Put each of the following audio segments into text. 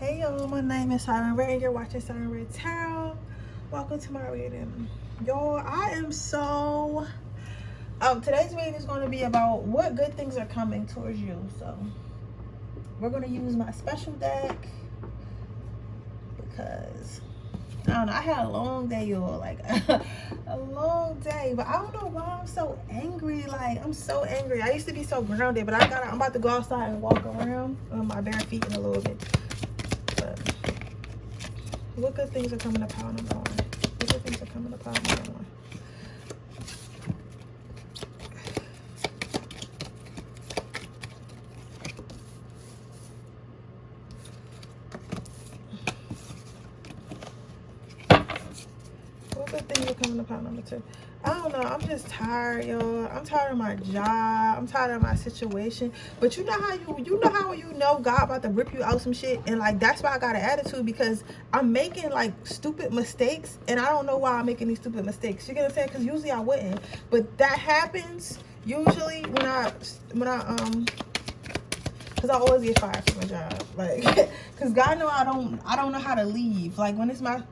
Hey y'all, my name is Siren Redd and you're watching Siren Redd Tarot. Welcome to my reading. Y'all, I am so... today's reading is going to be about what good things are coming towards you. So, we're going to use my special deck because, I don't know, I had a long day, y'all. Like, a long day. But I don't know why I'm so angry. Like, I'm so angry. I used to be so grounded, but I'm about to go outside and walk around on my bare feet in a little bit. What good things are coming to pile number one? What good things are coming to pile number one? What good things are coming to pile number two? I don't know. I'm just tired, y'all. I'm tired of my job. I'm tired of my situation. But you know how you know God about to rip you out some shit, and like that's why I got an attitude, because I'm making like stupid mistakes, and I don't know why I'm making these stupid mistakes. You get what I'm saying? Because usually I wouldn't, but that happens usually when I because I always get fired from my job, like, because God know I don't know how to leave. Like when it's my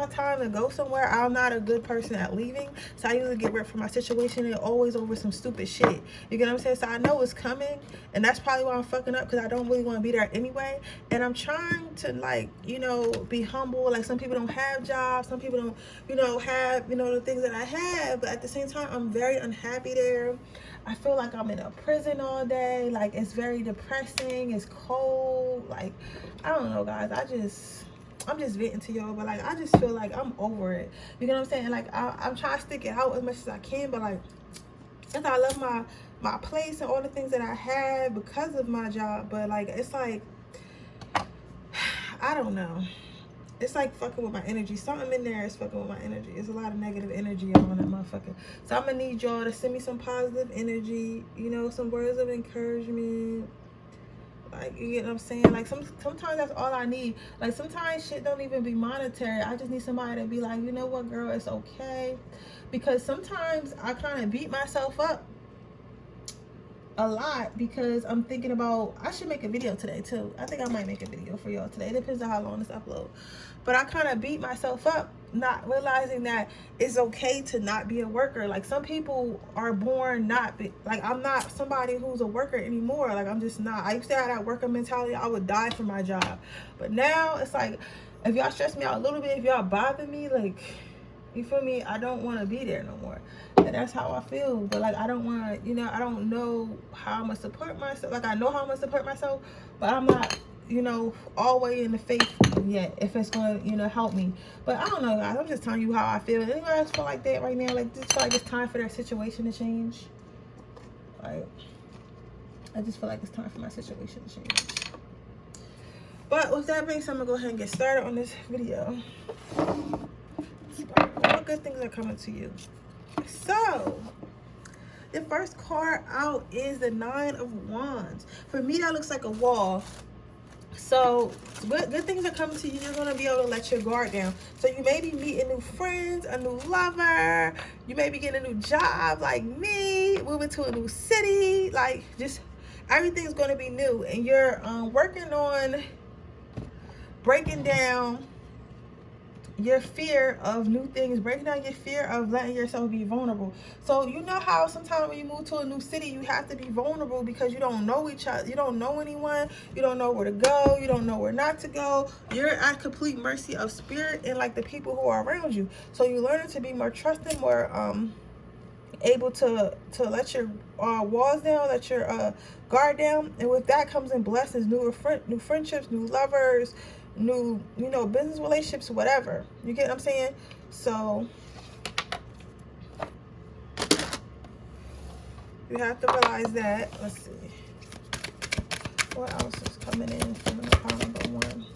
time to go somewhere, I'm not a good person at leaving. So I usually get ripped from my situation, and always over some stupid shit. You get what I'm saying? So I know it's coming, and that's probably why I'm fucking up, because I don't really want to be there anyway. And I'm trying to, like, you know, be humble. Like some people don't have jobs, some people don't, you know, have, you know, the things that I have. But at the same time, I'm very unhappy there. I feel like I'm in a prison all day. Like, it's very depressing. It's cold. Like, I don't know, guys. I'm just venting to y'all, but like, I just feel like I'm over it. You know what I'm saying? Like, I'm trying to stick it out as much as I can, but like, since I love my place and all the things that I have because of my job, but like, it's like, I don't know. It's like fucking with my energy. Something in there is fucking with my energy. It's a lot of negative energy on that motherfucker. So I'm gonna need y'all to send me some positive energy, you know, some words of encouragement. Like, you get what I'm saying? Like, sometimes that's all I need. Like, sometimes shit don't even be monetary. I just need somebody to be like, you know what, girl, it's okay. Because sometimes I kind of beat myself up a lot, because I'm thinking about, I should make a video today too. I think I might make a video for y'all today. It depends on how long this upload. But I kind of beat myself up, not realizing that it's okay to not be a worker. Like, some people are born not be, like, I'm not somebody who's a worker anymore. Like, I'm just not. I used to have that worker mentality. I would die for my job. But now it's like, if y'all stress me out a little bit, if y'all bother me, like, you feel me, I don't want to be there no more. And that's how I feel. But like, I don't want to, you know, I don't know how I'm gonna support myself. Like, I know how I'm gonna support myself, but I'm not, you know, all the way in the faith yet, if it's gonna, you know, help me. But I don't know, guys. I'm just telling you how I feel. Anybody else feel like that right now? Like, just feel like it's time for their situation to change. Like, I just feel like it's time for my situation to change. But with that being said, I'm gonna go ahead and get started on this video. What good things are coming to you? So, the first card out is the Nine of Wands. For me, that looks like a wall. So, good things are coming to you. You're going to be able to let your guard down. So, you may be meeting new friends, a new lover. You may be getting a new job like me, moving to a new city. Like, just everything's going to be new. And you're working on breaking down your fear of new things, breaking down your fear of letting yourself be vulnerable. So you know how sometimes when you move to a new city, you have to be vulnerable because you don't know each other, you don't know anyone, you don't know where to go, you don't know where not to go. You're at complete mercy of spirit and like the people who are around you. So you learn to be more trusting, more able to let your walls down, let your guard down, and with that comes in blessings, new friendships, new lovers, new, you know, business relationships, whatever. You get what I'm saying? So you have to realize that. Let's see what else is coming in from the pile number one.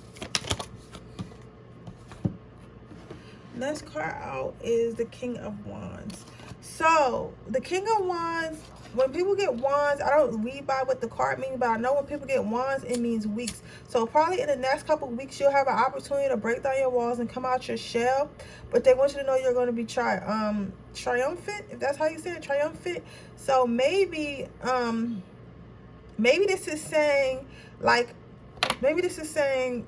Next card out is the King of Wands. So the King of Wands, when people get wands, I don't read by what the card means, but I know when people get wands, it means weeks. So probably in the next couple of weeks, you'll have an opportunity to break down your walls and come out your shell. But they want you to know you're going to be triumphant, if that's how you say it, triumphant. So maybe this is saying, like, maybe this is saying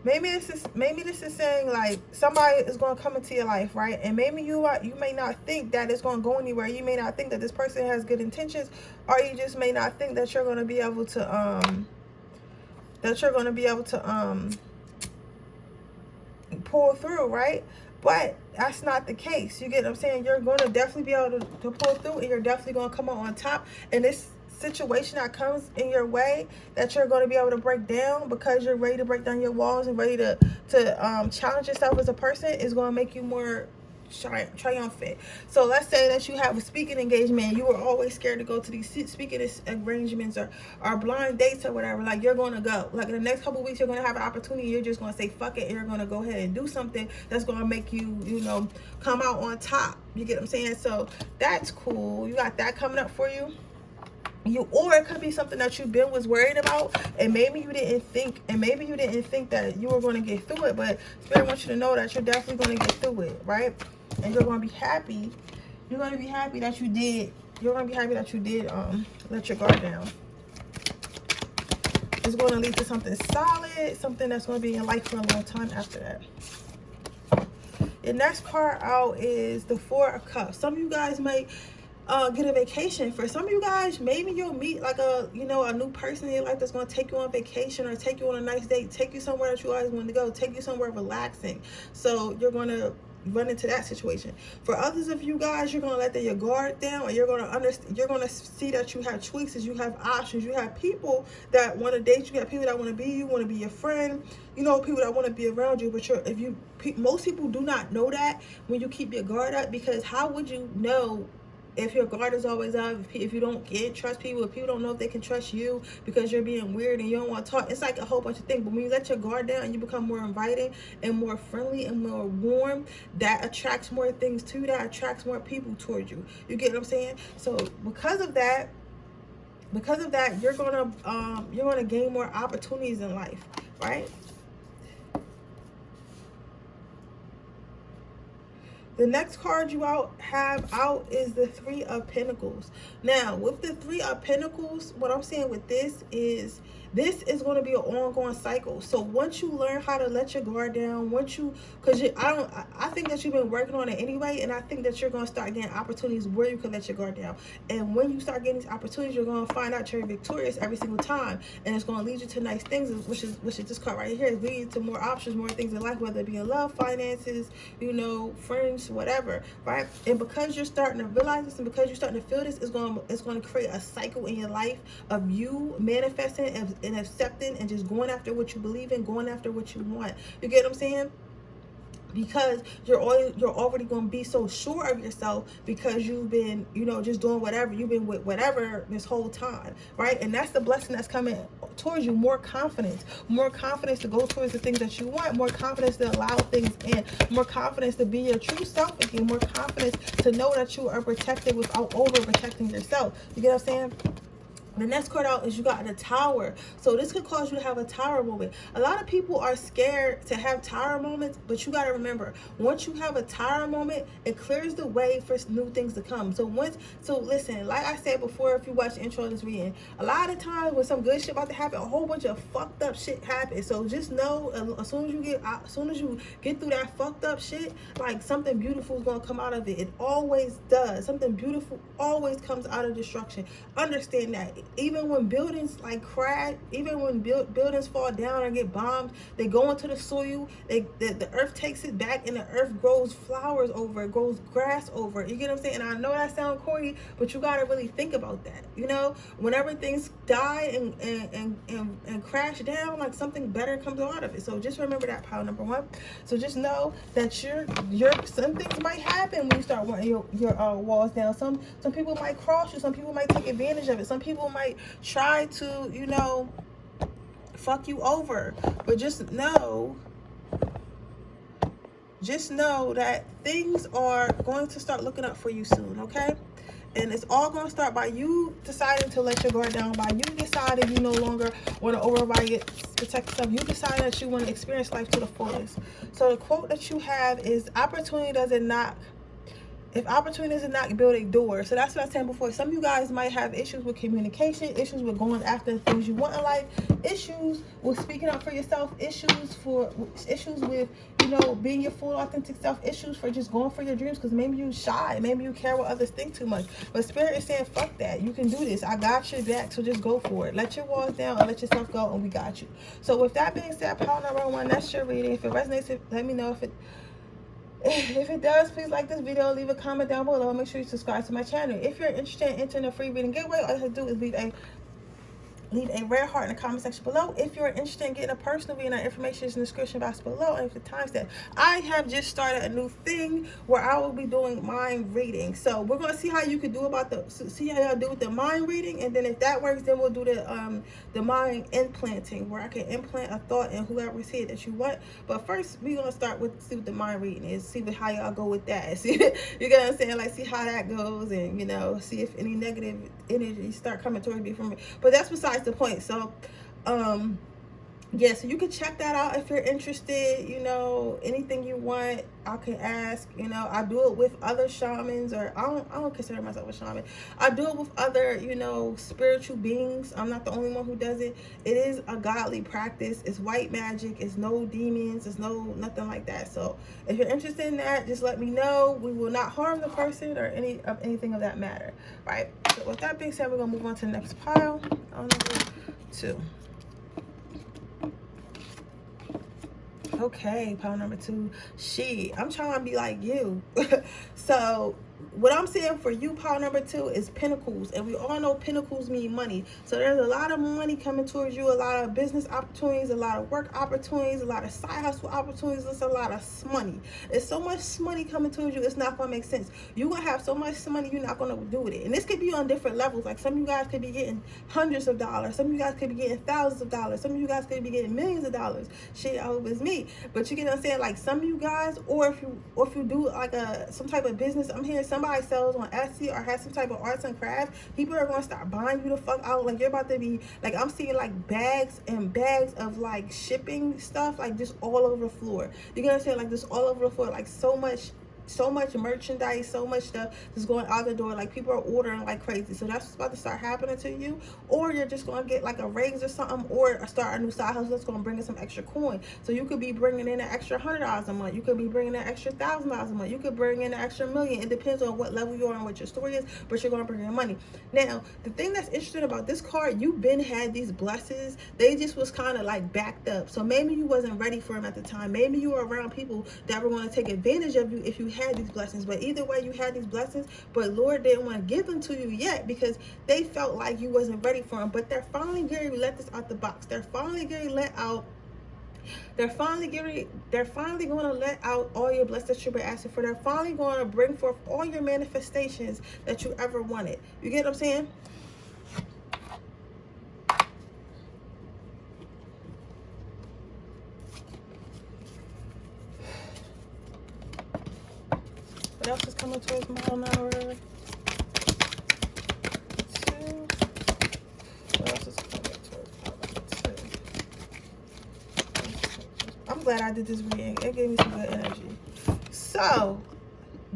maybe this is saying like somebody is going to come into your life, right? And maybe you may not think that it's going to go anywhere. You may not think that this person has good intentions, or you just may not think that you're going to be able to pull through, right? But that's not the case. You get what I'm saying? You're going to definitely be able to pull through, and you're definitely going to come out on top. And this situation that comes in your way that you're going to be able to break down, because you're ready to break down your walls and ready to challenge yourself as a person, is going to make you more triumphant. So let's say that you have a speaking engagement. You were always scared to go to these speaking arrangements or blind dates or whatever. Like, you're going to go. Like, in the next couple of weeks, you're going to have an opportunity. You're just going to say fuck it, and you're going to go ahead and do something that's going to make you, you know, come out on top. You get what I'm saying? So that's cool. You got that coming up for you. Or it could be something that you've been was worried about, and maybe you didn't think that you were going to get through it, but Spirit wants you to know that you're definitely going to get through it, right? And you're going to be happy. You're going to be happy that you did. You're going to be happy that you did let your guard down. It's going to lead to something solid, something that's going to be in your life for a long time after that. The next card out is the Four of Cups. Some of you guys might get a vacation. For some of you guys, maybe you'll meet like a new person in your life that's going to take you on vacation, or take you on a nice date, take you somewhere that you always wanted to go, take you somewhere relaxing. So you're going to run into that situation. For others of you guys, you're going to let your guard down, and you're going to see that you have choices, you have options, you have people that want to date you, you have people that want to be you, want to be your friend, you know, people that want to be around you. But most people do not know that when you keep your guard up, because how would you know if your guard is always up, if you can't trust people, if people don't know if they can trust you because you're being weird and you don't want to talk? It's like a whole bunch of things. But when you let your guard down and you become more inviting and more friendly and more warm, that attracts more things to you, that attracts more people towards you. You get what I'm saying? So because of that, you're gonna gain more opportunities in life, right? The next card you have out is the Three of Pentacles. Now, with the Three of Pentacles, what I'm saying with this is going to be an ongoing cycle. So once you learn how to let your guard down, I think that you've been working on it anyway, and I think that you're going to start getting opportunities where you can let your guard down. And when you start getting these opportunities, you're going to find out you're victorious every single time, and it's going to lead you to nice things, which is this card right here. It's leading you to more options, more things in life, whether it be in love, finances, you know, friends, whatever, right? And because you're starting to realize this, and because you're starting to feel this, it's going to create a cycle in your life of you manifesting and accepting and just going after what you believe in, going after what you want. You get what I'm saying? Because you're already going to be so sure of yourself, because you've been, you know, just doing whatever. You've been with whatever this whole time, right? And that's the blessing that's coming towards you. More confidence to go towards the things that you want, more confidence to allow things in, more confidence to be your true self again, more confidence to know that you are protected without overprotecting yourself. You get what I'm saying? The next card out is you got the Tower. So this could cause you to have a tower moment. A lot of people are scared to have tower moments, but you got to remember, once you have a tower moment, it clears the way for new things to come. So listen, like I said before, if you watch the intro of this reading, a lot of times when some good shit about to happen, a whole bunch of fucked up shit happens. So just know, as soon as you get through that fucked up shit, like, something beautiful is going to come out of it. It always does. Something beautiful always comes out of destruction. Understand that. Even when buildings like crash, even when buildings fall down or get bombed, they go into the soil, the earth takes it back, and the earth grows flowers over it, grows grass over it. You get what I'm saying? And I know that sounds corny, but you got to really think about that. You know, whenever things die and crash down, like, something better comes out of it. So just remember that, pile number one. So just know that some things might happen when you start wanting your walls down. Some people might cross you. Some people might take advantage of it. Some people might try to, you know, fuck you over. But just know that things are going to start looking up for you soon, okay? And it's all going to start by you deciding to let your guard down, by you deciding you no longer want to override, protect yourself. You decide that you want to experience life to the fullest. So the quote that you have is, opportunity doesn't knock If opportunities are not building doors. So that's what I was saying before. Some of you guys might have issues with communication, issues with going after things you want in life, issues with speaking up for yourself, issues with, you know, being your full authentic self, issues for just going for your dreams because maybe you shy, maybe you care what others think too much. But Spirit is saying, fuck that. You can do this. I got your back, so just go for it. Let your walls down and let yourself go, and we got you. So with that being said, power number 1, that's your reading. If it resonates, let me know. If it does, please like this video, leave a comment down below, and make sure you subscribe to my channel. If you're interested in entering a free reading giveaway, all you have to do is leave a red heart in the comment section below. If you're interested in getting a personal reading, our information is in the description box below. And for the timestamp, I have just started a new thing where I will be doing mind reading. So we're gonna see how you can do see how y'all do with the mind reading, and then if that works, then we'll do the mind implanting, where I can implant a thought in whoever's here that you want. But first, we're gonna start with see what the mind reading is, see how y'all go with that. See, you get what I'm saying? Like, see how that goes, and you know, see if any negative energy start coming towards me from it. But that's besides the point. So yeah, so you can check that out if you're interested. You know, anything you want, I can ask. You know, I do it with other shamans, or I don't consider myself a shaman. I do it with other, you know, spiritual beings. I'm not the only one who does it. It is a godly practice. It's white magic. It's no demons. It's nothing like that. So if you're interested in that, just let me know. We will not harm the person or anything of that matter, right? So with that being said, we're gonna move on to the next pile. Number 2. Okay, pile number 2. I'm trying to be like you. So what I'm saying for you, pile number 2, is pentacles. And we all know pentacles mean money. So there's a lot of money coming towards you, a lot of business opportunities, a lot of work opportunities, a lot of side hustle opportunities. There's a lot of money. There's so much money coming towards you, it's not going to make sense. You're going to have so much money, you're not going to do with it. And this could be on different levels. Like, some of you guys could be getting hundreds of dollars. Some of you guys could be getting thousands of dollars. Some of you guys could be getting millions of dollars. Shit, I hope it's me. But you get what I'm saying? Like, some of you guys, or if you do like some type of business, I'm hearing somebody sells on Etsy or has some type of arts and crafts, people are going to start buying you the fuck out. Like, you're about to be, like, I'm seeing like bags and bags of like shipping stuff, like just all over the floor. You get what I'm saying? Like, just all over the floor, like so much merchandise, so much stuff just going out the door. Like, people are ordering like crazy. So that's what's about to start happening to you. Or you're just going to get like a raise or something, or start a new side hustle that's going to bring in some extra coin. So you could be bringing in an extra $100 a month. You could be bringing in an extra $1,000 a month. You could bring in an extra $1 million. It depends on what level you are and what your story is, but you're going to bring in money. Now, the thing that's interesting about this card, you've been had these blessings. They just was kind of like backed up. So maybe you wasn't ready for them at the time. Maybe you were around people that were going to take advantage of you if you had these blessings. But either way, you had these blessings, but Lord didn't want to give them to you yet because they felt like you wasn't ready for them. But they're finally getting to let this out the box. They're finally getting let out. They're finally going to let out all your blessings that you've been asking for. They're finally going to bring forth all your manifestations that you ever wanted. You get what I'm saying? What else is coming towards mile number 2? What else is coming towards mile number 2? I'm glad I did this reading. It gave me some good energy. So,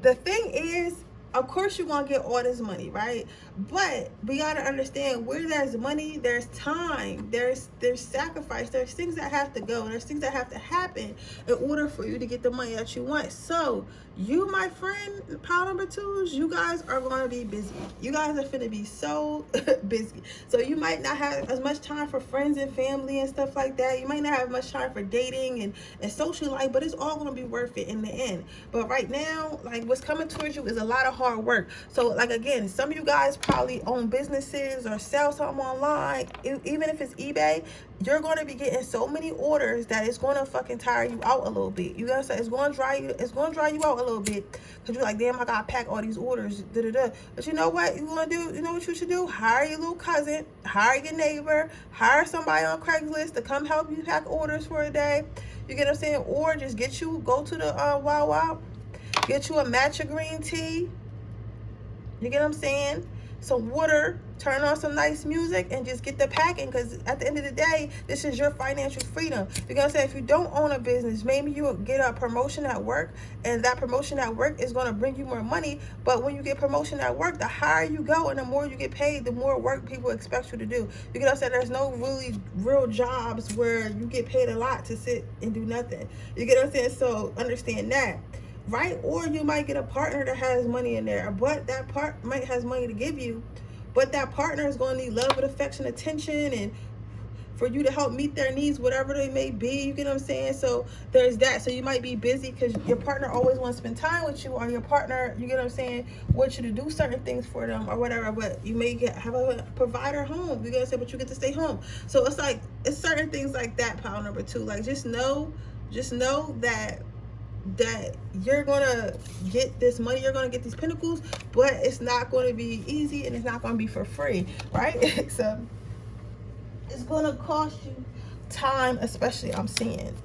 the thing is, of course you're going to get all this money, right? But we got to understand, where there's money, there's time, there's sacrifice, there's things that have to go, there's things that have to happen in order for you to get the money that you want. So you, my friend, pile number 2s, you guys are going to be busy. You guys are finna be so busy. So you might not have as much time for friends and family and stuff like that. You might not have much time for dating and social life, but it's all going to be worth it in the end. But right now, like, what's coming towards you is a lot of hard work. So, like, again, some of you guys probably own businesses or sell something online. Even if it's eBay, you're going to be getting so many orders that it's going to fucking tire you out a little bit. You gotta say, it's going to dry you out a little bit, because you're like, damn, I gotta pack all these orders, But you know what you want to do? You know what you should do? Hire your little cousin, hire your neighbor, hire somebody on Craigslist to come help you pack orders for a day. You get what I'm saying? Or just go to the Wow, get you a matcha green tea. You get what I'm saying? Some water, turn on some nice music, and just get the packing, because at the end of the day, this is your financial freedom. You're gonna say, if you don't own a business, maybe you will get a promotion at work, and that promotion at work is going to bring you more money. But when you get promotion at work, the higher you go and the more you get paid, the more work people expect you to do. You get upset. There's no really real jobs where you get paid a lot to sit and do nothing. You get what I'm saying? So understand that. Right? Or you might get a partner that has money in there, but that part might has money to give you, but that partner is going to need love and affection, attention, and for you to help meet their needs, whatever they may be. You get what I'm saying? So there's that. So you might be busy because your partner always wants to spend time with you, or your partner, you get what I'm saying, wants you to do certain things for them or whatever, but you may have a provider home, you get what I'm saying, but you get to stay home. So it's like, it's certain things like that, pile number 2. Like, just know that you're gonna get this money, you're gonna get these pinnacles, but it's not going to be easy, and it's not going to be for free, right? So it's gonna cost you time, especially I'm seeing.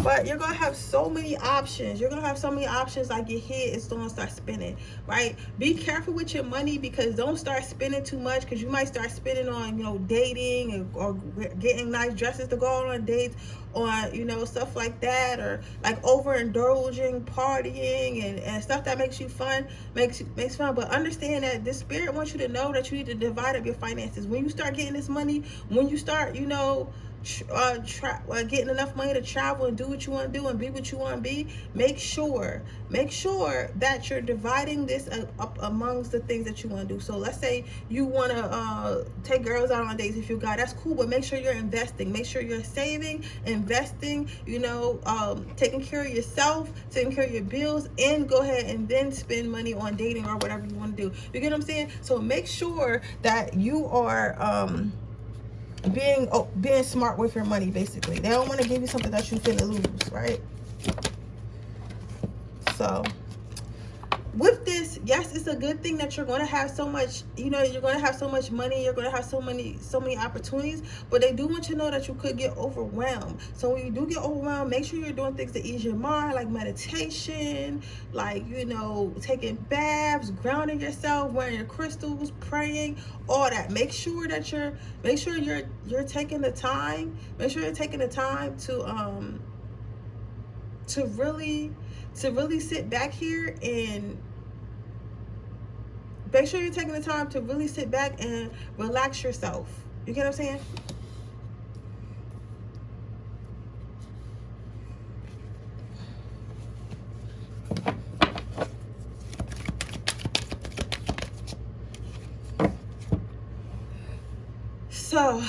But you're going to have so many options. You're going to have so many options, like your head is going to start spinning, right? Be careful with your money, because don't start spending too much, because you might start spending on, you know, dating or getting nice dresses to go on dates, on, you know, stuff like that, or like overindulging, partying, and stuff that makes you fun, makes fun. But understand that this spirit wants you to know that you need to divide up your finances. When you start getting this money, when you start, you know, getting enough money to travel and do what you want to do and be what you want to be, make sure that you're dividing this up amongst the things that you want to do. So let's say you want to take girls out on dates. If you got, that's cool, but make sure you're investing, make sure you're saving, investing, you know, taking care of yourself, taking care of your bills, and go ahead and then spend money on dating or whatever you want to do. You get what I'm saying? So make sure that you are being smart with your money. Basically, they don't want to give you something that you finna lose, right? So with this, yes, it's a good thing that you're going to have so much, you know, you're going to have so much money, you're going to have so many opportunities, but they do want you to know that you could get overwhelmed. So when you do get overwhelmed, make sure you're doing things to ease your mind, like meditation, like, you know, taking baths, grounding yourself, wearing your crystals, praying, all that. Make sure you're taking the time, to really sit back here and make sure you're taking the time to really sit back and relax yourself. You get what I'm saying? So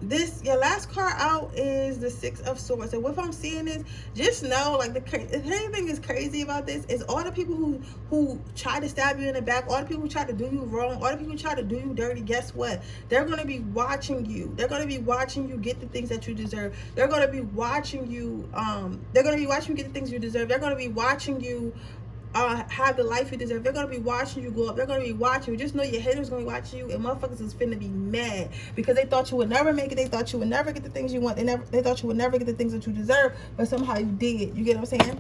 this, your last card out is the 6 of Swords. And what I'm seeing is, just know, like, if anything is crazy about this, is all the people who try to stab you in the back, all the people who try to do you wrong, all the people who try to do you dirty, guess what? They're going to be watching you. They're going to be watching you get the things that you deserve. They're going to be watching you, get the things you deserve. They're going to be watching you have the life you deserve. They're gonna be watching you go up. They're gonna be watching you. Just know your haters gonna be watching you, and motherfuckers is finna be mad because they thought you would never make it. They thought you would never get the things you want. They thought you would never get the things that you deserve, but somehow you did. You get what I'm saying?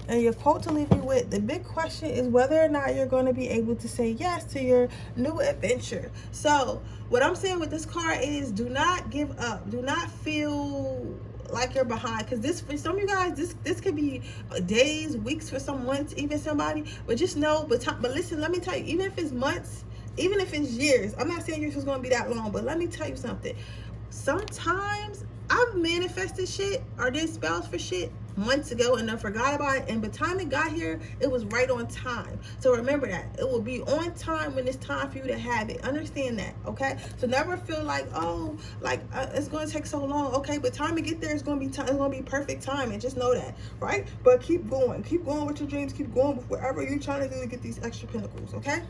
And your quote to leave you with, the big question is whether or not you're going to be able to say yes to your new adventure. So what I'm saying with this card is, do not give up. Do not feel like you're behind, because this, for some of you guys, this could be days, weeks, for some months, even somebody. But just know, but listen, let me tell you, even if it's months, even if it's years, I'm not saying yours is going to be that long, but let me tell you something. Sometimes I've manifested shit or did spells for shit months ago and I forgot about it, and by the time it got here, it was right on time. So remember that it will be on time when it's time for you to have it. Understand that, okay? So never feel like, oh, like it's going to take so long. Okay, but time to get there is going to be time. It's going to be perfect time, and just know that, right? But keep going with your dreams. Keep going with whatever you're trying to do to get these extra pinnacles, okay?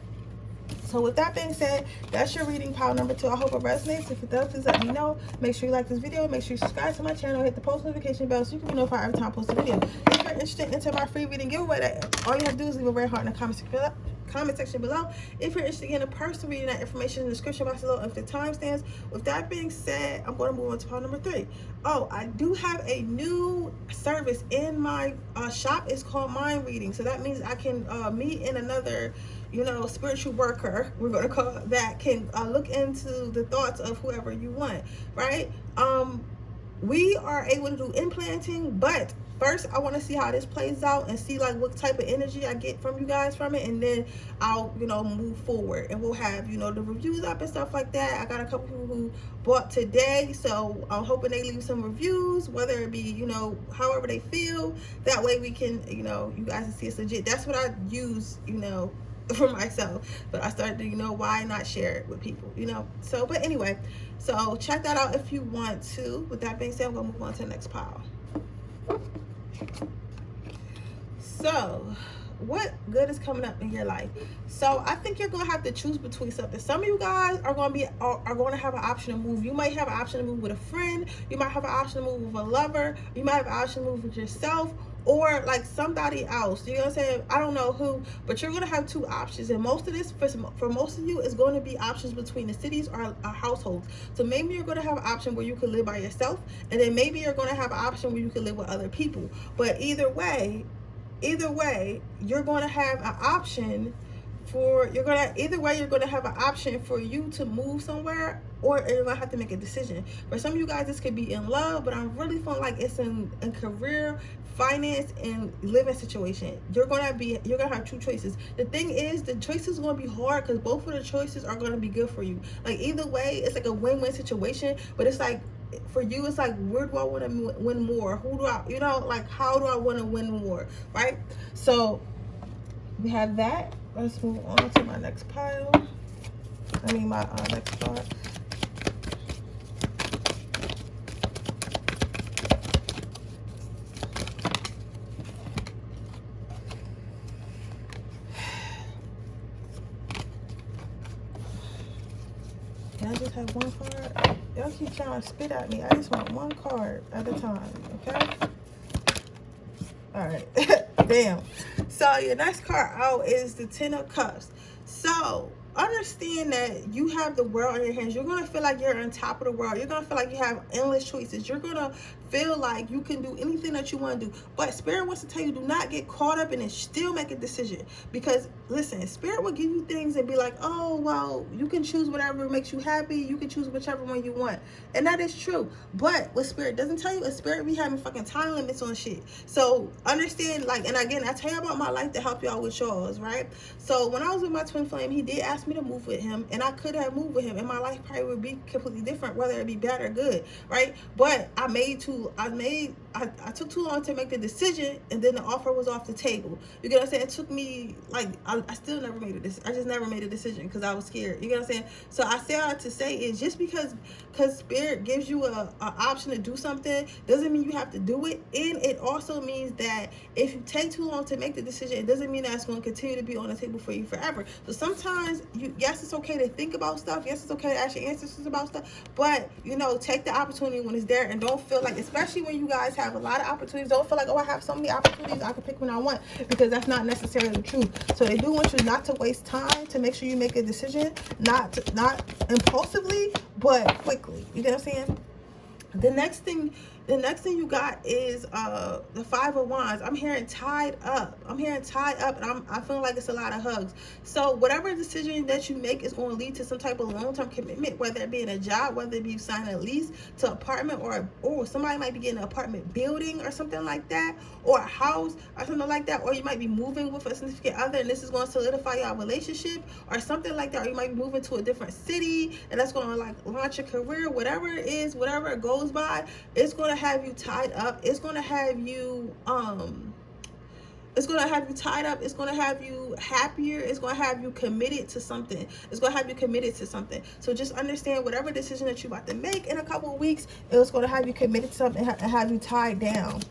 So with that being said, that's your reading pile number 2. I hope it resonates. If it does, please let me know. Make sure you like this video. Make sure you subscribe to my channel. Hit the post notification bell so you can be notified every time I post a video. If you're interested in my free reading giveaway, all you have to do is leave a red heart in the comment section below. If you're interested in a personal reading, that information in the description box below, and the timestamps. With that being said, I'm going to move on to pile number 3. Oh, I do have a new service in my shop. It's called mind reading. So that means I can meet in another, you know, spiritual worker, we're going to call it, that can look into the thoughts of whoever you want, right? We are able to do implanting, but first I want to see how this plays out and see like what type of energy I get from you guys from it, and then I'll, you know, move forward, and we'll have, you know, the reviews up and stuff like that. I got a couple people who bought today, so I'm hoping they leave some reviews, whether it be, you know, however they feel. That way we can, you know, you guys can see it's legit. That's what I use, you know, for myself, but I started to, you know, why not share it with people, you know? So, but anyway, so check that out if you want to. With that being said, I'm gonna move on to the next pile. So what good is coming up in your life? So I think you're gonna have to choose between something. Some of you guys are going to have an option to move. You might have an option to move with a friend, you might have an option to move with a lover, you might have an option to move with yourself, or like somebody else. You know what I'm saying? I don't know who, but you're gonna have 2 options, and most of this for most of you is going to be options between the cities or households. So maybe you're gonna have an option where you could live by yourself, and then maybe you're gonna have an option where you can live with other people. But either way, you're gonna have an option for you're gonna have an option for you to move somewhere, or you're gonna have to make a decision. For some of you guys, this could be in love, but I'm really feeling like it's in career, finance, and living situation. You're gonna have 2 choices. The thing is, the choice is gonna be hard because both of the choices are gonna be good for you. Like either way, it's like a win-win situation. But it's like, for you, it's like, where do I want to win more? Who do I, you know, like, how do I want to win more, right? So we have that. Let's move on to my next pile. I mean, my next part. Can I just have one card? Y'all keep trying to spit at me. I just want one card at a time, okay? All right. Damn. So your next card out is the 10 of Cups. So understand that you have the world in your hands. You're going to feel like you're on top of the world. You're going to feel like you have endless choices. You're going to feel like you can do anything that you want to do. But Spirit wants to tell you, do not get caught up in it. Still make a decision. Because, listen, Spirit will give you things and be like, oh, well, you can choose whatever makes you happy. You can choose whichever one you want. And that is true. But what Spirit doesn't tell you is Spirit be having fucking time limits on shit. So understand, like, and again, I tell you about my life to help y'all with yours, right? So when I was with my twin flame, he did ask me to move with him, and I could have moved with him, and my life probably would be completely different, whether it be bad or good, right? But I took too long to make the decision, and then the offer was off the table. You get what I'm saying? It took me, like, I still never made a decision. I just never made a decision because I was scared. You get what I'm saying? So I say all to say is, just because Spirit gives you a option to do something doesn't mean you have to do it. And it also means that if you take too long to make the decision, it doesn't mean that it's going to continue to be on the table for you forever. So sometimes, yes, it's okay to think about stuff. Yes, it's okay to ask your ancestors about stuff. But, you know, take the opportunity when it's there, and don't feel like, especially when you guys have a lot of opportunities, don't feel like, oh, I have so many opportunities, I can pick when I want, because that's not necessarily the truth. So they do want you not to waste time, to make sure you make a decision, not impulsively, but quickly. You get what I'm saying? The next thing you got is the 5 of Wands. I'm hearing tied up. And I feel like it's a lot of hugs. So whatever decision that you make is going to lead to some type of long-term commitment, whether it be in a job, whether it be you sign a lease to apartment, or somebody might be getting an apartment building or something like that, or a house or something like that, or you might be moving with a significant other, and this is going to solidify your relationship or something like that, or you might be moving to a different city, and that's going to like launch your career. Whatever it is, whatever it goes by, it's going to have you tied up. It's going to have you tied up. It's going to have you happier. It's going to have you committed to something. So just understand, whatever decision that you're about to make in a couple of weeks, it's going to have you committed to something and have you tied down.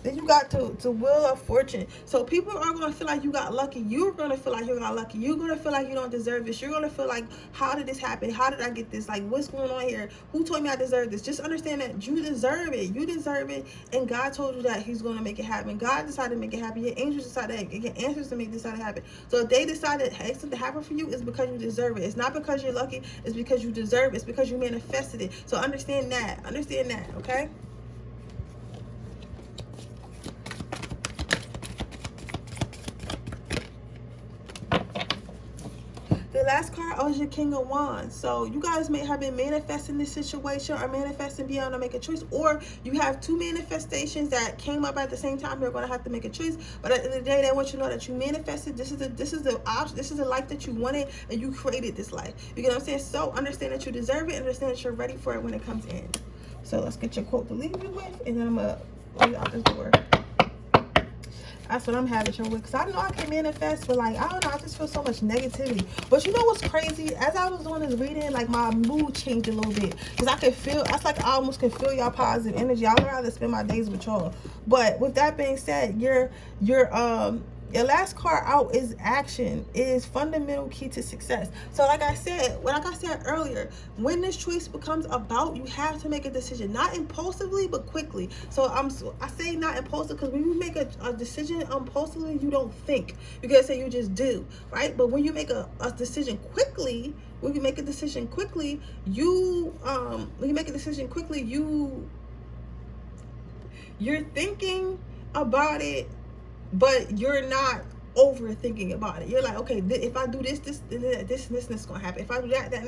Then you got to Wheel of Fortune. So people are going to feel like you got lucky. You're going to feel like you got lucky. You're going to feel like you don't deserve this. You're going to feel like, how did this happen? How did I get this? Like, what's going on here? Who told me I deserve this? Just understand that you deserve it. You deserve it. And God told you that he's going to make it happen. God decided to make it happen. Your angels decided, your answers to make this happen. So if they decided something to happen for you, it's because you deserve it. It's not because you're lucky. It's because you deserve it. It's because you manifested it. So understand that. Understand that, okay? The last card was your King of Wands. So you guys may have been manifesting this situation or manifesting beyond to make a choice, or you have two manifestations that came up at the same time. You're going to have to make a choice, but at the end of the day, they want you to know that you manifested. This is the option. This is the life that you wanted, and you created this life. You get what I'm saying? So understand that you deserve it, and understand that you're ready for it when it comes in. So let's get your quote to leave you with, and then I'm gonna leave out this door. That's what I'm having trouble with, because I know I can manifest, but like, I don't know, I just feel so much negativity. But you know what's crazy? As I was doing this reading, like, my mood changed a little bit, because I could feel, that's like I almost can feel y'all positive energy. I would rather spend my days with y'all. But with that being said, your last card out is action, is fundamental key to success. So like I said earlier, when this choice becomes about, you have to make a decision, not impulsively, but quickly. So I say not impulsive, because when you make a decision impulsively, you don't think. You gotta say you just do, right? But when you make a decision quickly, you're thinking about it, but you're not overthinking about it. You're like, okay, if I do this is gonna happen. If I do that and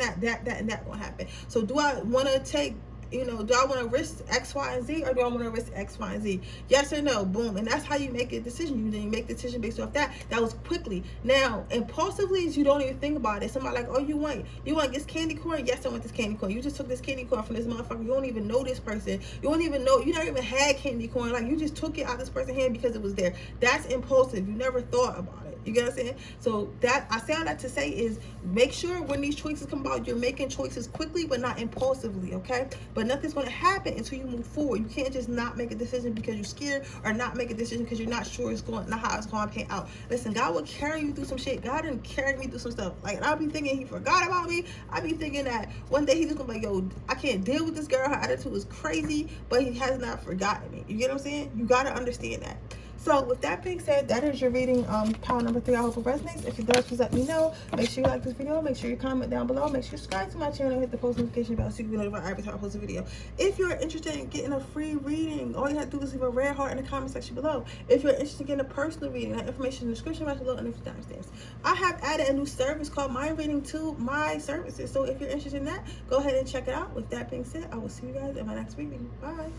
that gonna happen. So do I want to take, do I want to risk X, Y, and Z, or do I want to risk X, Y, and Z? Yes or no? Boom. And that's how you make a decision. You didn't make the decision based off that. That was quickly. Now, impulsively is you don't even think about it. Somebody like, oh, you want this candy corn? Yes, I want this candy corn. You just took this candy corn from this motherfucker. You don't even know this person. You don't even know. You never even had candy corn. Like, you just took it out of this person's hand because it was there. That's impulsive. You never thought about it. You get what I'm saying? So that, I say all that to say is, make sure when these choices come about, you're making choices quickly, but not impulsively, okay? But nothing's going to happen until you move forward. You can't just not make a decision because you're scared, or not make a decision because you're not sure how it's going to pan out. Listen, God will carry you through some shit. God didn't carry me through some stuff. Like, and I'll be thinking he forgot about me. I'll be thinking that one day he's just going to be like, yo, I can't deal with this girl. Her attitude is crazy, but he has not forgotten me. You get what I'm saying? You got to understand that. So with that being said, that is your reading, power number 3. I hope it resonates. If it does, please let me know. Make sure you like this video. Make sure you comment down below. Make sure you subscribe to my channel. Hit the post notification bell so you can be notified every time I post a video. If you're interested in getting a free reading, all you have to do is leave a red heart in the comment section below. If you're interested in getting a personal reading, that information in the description box below and the timestamps. I have added a new service called Mind Reading to my services. So if you're interested in that, go ahead and check it out. With that being said, I will see you guys in my next reading. Bye.